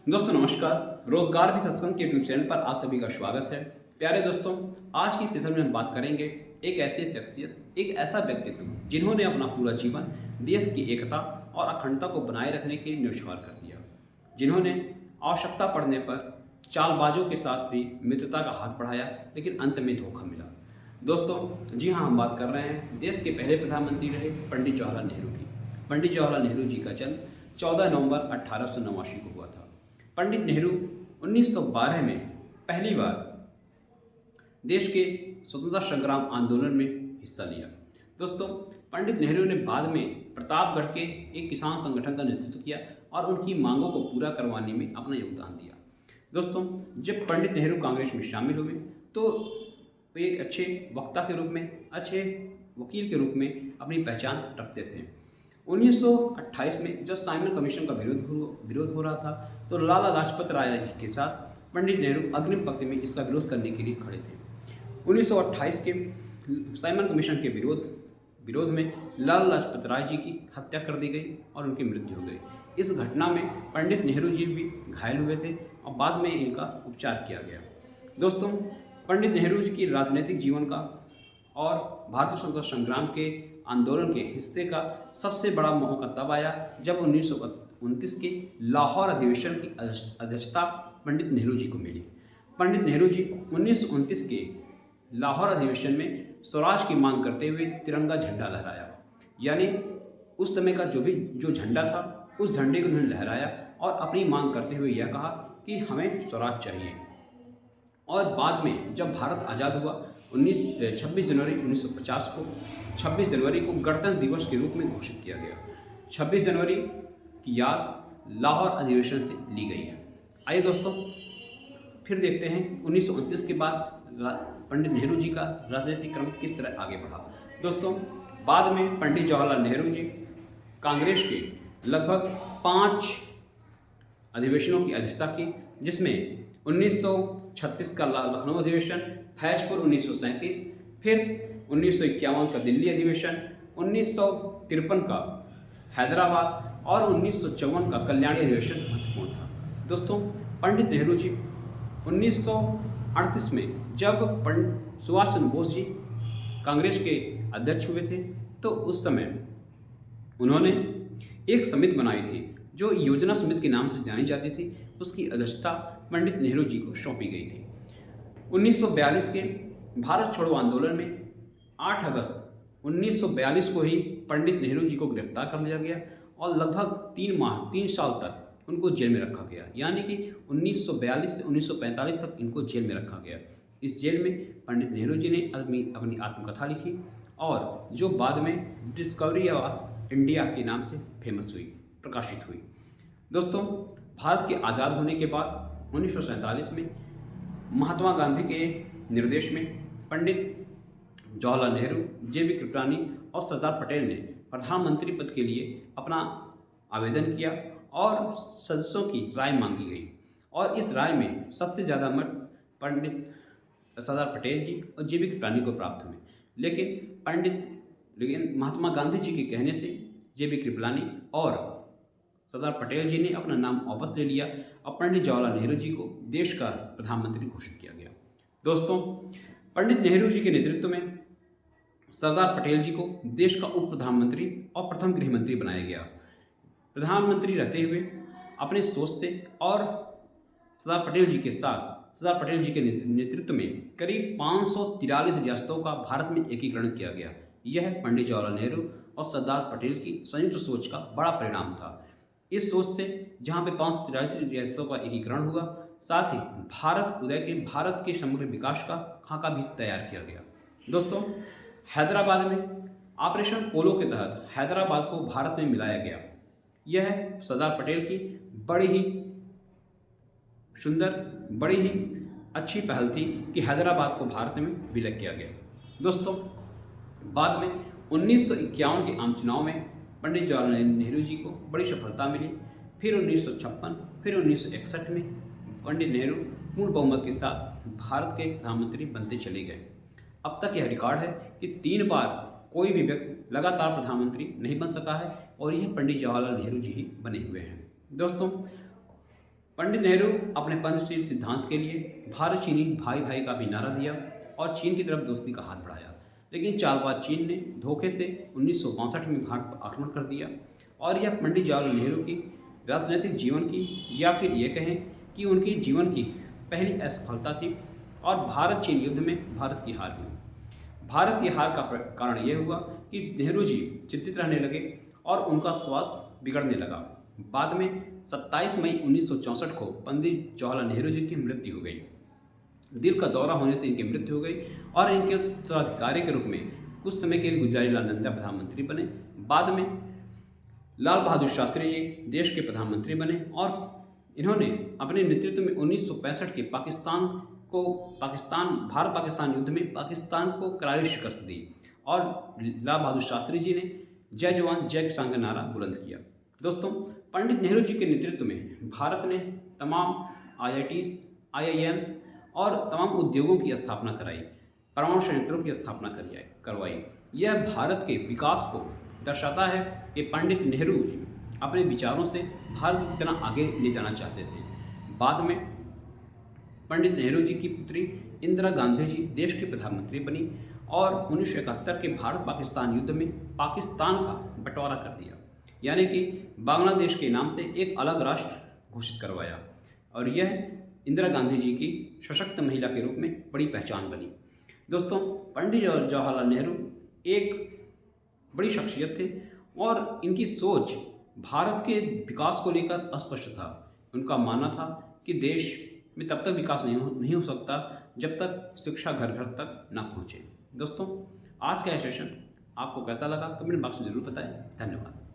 दोस्तों नमस्कार। रोजगार भी सत्संग के यूट्यूब चैनल पर आप सभी का स्वागत है। प्यारे दोस्तों, आज की सेशन में हम बात करेंगे एक ऐसी शख्सियत, एक ऐसा व्यक्तित्व जिन्होंने अपना पूरा जीवन देश की एकता और अखंडता को बनाए रखने के लिए न्यौछावर कर दिया, जिन्होंने आवश्यकता पड़ने पर चालबाजों के साथ भी मित्रता का हाथ बढ़ाया, लेकिन अंत में धोखा मिला। दोस्तों जी हाँ, हम बात कर रहे हैं देश के पहले प्रधानमंत्री रहे पंडित जवाहरलाल नेहरू की। पंडित जवाहरलाल नेहरू जी का जन्म 14 नवंबर 1889 को हुआ था। पंडित नेहरू 1912 में पहली बार देश के स्वतंत्रता संग्राम आंदोलन में हिस्सा लिया। दोस्तों, पंडित नेहरू ने बाद में प्रतापगढ़ के एक किसान संगठन का नेतृत्व किया और उनकी मांगों को पूरा करवाने में अपना योगदान दिया। दोस्तों, जब पंडित नेहरू कांग्रेस में शामिल हुए तो वे एक अच्छे वक्ता के रूप में, अच्छे वकील के रूप में अपनी पहचान रखते थे। 1928 में जब साइमन कमीशन का विरोध हो रहा था तो लाला लाजपत राय जी के साथ पंडित नेहरू अग्रिम पंक्ति में इसका विरोध करने के लिए खड़े थे। 1928 के साइमन कमीशन के विरोध में लाला लाजपत राय जी की हत्या कर दी गई और उनकी मृत्यु हो गई। इस घटना में पंडित नेहरू जी भी घायल हुए थे और बाद में इनका उपचार किया गया। दोस्तों, पंडित नेहरू जी की राजनीतिक जीवन का और भारतीय स्वतंत्रता संग्राम के आंदोलन के हिस्से का सबसे बड़ा मौका तब आया जब 1929 के लाहौर अधिवेशन की अध्यक्षता पंडित नेहरू जी को मिली। पंडित नेहरू जी 1929 के लाहौर अधिवेशन में स्वराज की मांग करते हुए तिरंगा झंडा लहराया, यानी उस समय का जो झंडा था उस झंडे को उन्होंने लहराया और अपनी मांग करते हुए यह कहा कि हमें स्वराज चाहिए। और बाद में जब भारत आज़ाद हुआ 26 जनवरी 1950 को 26 जनवरी को गणतंत्र दिवस के रूप में घोषित किया गया। 26 जनवरी की याद लाहौर अधिवेशन से ली गई है। आइए दोस्तों, फिर देखते हैं 1929 के बाद पंडित नेहरू जी का राजनीतिक क्रम किस तरह आगे बढ़ा। दोस्तों, बाद में पंडित जवाहरलाल नेहरू जी कांग्रेस के लगभग 5 अधिवेशनों की अध्यक्षता की, जिसमें 1936 का लखनऊ अधिवेशन, फैजपुर 1937, फिर 1951 का दिल्ली अधिवेशन, 1953 का हैदराबाद और 1954 का कल्याणी अधिवेशन महत्वपूर्ण था। दोस्तों, पंडित नेहरू जी 1938 में जब सुभाष चंद्र बोस जी कांग्रेस के अध्यक्ष हुए थे तो उस समय उन्होंने एक समिति बनाई थी जो योजना समिति के नाम से जानी जाती थी। उसकी अध्यक्षता पंडित नेहरू जी को सौंपी गई थी। 1942 के भारत छोड़ो आंदोलन में 8 अगस्त 1942 को ही पंडित नेहरू जी को गिरफ्तार कर लिया गया और लगभग 3 साल तक उनको जेल में रखा गया, यानी कि 1942 से 1945 तक इनको जेल में रखा गया। इस जेल में पंडित नेहरू जी ने अपनी आत्मकथा लिखी और जो बाद में डिस्कवरी ऑफ इंडिया के नाम से प्रकाशित हुई। दोस्तों, भारत के आज़ाद होने के बाद 1947 में महात्मा गांधी के निर्देश में पंडित जवाहरलाल नेहरू, जे.बी. कृपलानी और सरदार पटेल ने प्रधानमंत्री पद के लिए अपना आवेदन किया और सदस्यों की राय मांगी गई और इस राय में सबसे ज़्यादा मत पंडित सरदार पटेल जी और जे.बी. कृपलानी को प्राप्त हुए। लेकिन महात्मा गांधी जी के कहने से जे.बी. कृपलानी और सरदार पटेल जी ने अपना नाम वापस ले लिया और पंडित जवाहरलाल नेहरू जी को देश का प्रधानमंत्री घोषित किया गया। दोस्तों, पंडित नेहरू जी के नेतृत्व में सरदार पटेल जी को देश का उप प्रधानमंत्री और प्रथम गृह मंत्री बनाया गया। प्रधानमंत्री रहते हुए अपने सोच से और सरदार पटेल जी के साथ सरदार पटेल जी के नेतृत्व में करीब 543 रियासतों का भारत में एकीकरण किया गया। यह पंडित जवाहरलाल नेहरू और सरदार पटेल की संयुक्त सोच का बड़ा परिणाम था। इस सोच से जहाँ पे 543 रियासतों का एकीकरण हुआ, साथ ही भारत के समग्र विकास का खाका भी तैयार किया गया। दोस्तों, हैदराबाद में ऑपरेशन पोलो के तहत हैदराबाद को भारत में मिलाया गया। यह सरदार पटेल की बड़ी ही सुंदर, बड़ी ही अच्छी पहल थी कि हैदराबाद को भारत में विलय किया गया। दोस्तों, बाद में 1951 के आम चुनाव में पंडित जवाहरलाल नेहरू जी को बड़ी सफलता मिली। फिर 1956, फिर 1961 में पंडित नेहरू पूर्ण बहुमत के साथ भारत के प्रधानमंत्री बनते चले गए। अब तक यह रिकॉर्ड है कि 3 बार कोई भी व्यक्ति लगातार प्रधानमंत्री नहीं बन सका है और यह पंडित जवाहरलाल नेहरू जी ही बने हुए हैं। दोस्तों, पंडित नेहरू अपने पंचशील सिद्धांत के लिए भारत चीनी भाई भाई का भी नारा दिया और चीन की तरफ दोस्ती का हाथ बढ़ाया। लेकिन चालबाज चीन ने धोखे से 1962 में भारत पर आक्रमण कर दिया और यह पंडित जवाहरलाल नेहरू की राजनीतिक जीवन की या फिर ये कहें कि उनके जीवन की पहली असफलता थी और भारत चीन युद्ध में भारत की हार हुई। भारत की हार का कारण यह हुआ कि नेहरू जी चिंतित रहने लगे और उनका स्वास्थ्य बिगड़ने लगा। बाद में 27 मई 1964 को पंडित जवाहरलाल नेहरू जी की मृत्यु हो गई। दिल का दौरा होने से इनकी मृत्यु हो गई और इनके उत्तराधिकारी के रूप में कुछ समय के लिए गुलजारीलाल नंदा प्रधानमंत्री बने। बाद में लाल बहादुर शास्त्री जी देश के प्रधानमंत्री बने और इन्होंने अपने नेतृत्व में 1965 के भारत पाकिस्तान युद्ध में पाकिस्तान को करारी शिकस्त दी और लाल बहादुर शास्त्री जी ने जय जवान जय किसान का नारा बुलंद किया। दोस्तों, पंडित नेहरू जी के नेतृत्व में भारत ने तमाम IITs, IIMs और तमाम उद्योगों की स्थापना कराई, परमाणु संयंत्रों की स्थापना करवाई। यह भारत के विकास को दर्शाता है कि पंडित नेहरू जी अपने विचारों से भारत को कितना आगे ले जाना चाहते थे। बाद में पंडित नेहरू जी की पुत्री इंदिरा गांधी जी देश की प्रधानमंत्री बनी और 1971 के भारत पाकिस्तान युद्ध में पाकिस्तान का बंटवारा कर दिया, यानी कि बांग्लादेश के नाम से एक अलग राष्ट्र घोषित करवाया और यह इंदिरा गांधी जी की सशक्त महिला के रूप में बड़ी पहचान बनी। दोस्तों, पंडित जवाहरलाल नेहरू एक बड़ी शख्सियत थे और इनकी सोच भारत के विकास को लेकर अस्पष्ट था। उनका मानना था कि देश में तब तक विकास नहीं हो सकता जब तक शिक्षा घर घर तक ना पहुँचे। दोस्तों, आज का यह सेशन आपको कैसा लगा कमेंट बॉक्स में ज़रूर बताएं। धन्यवाद।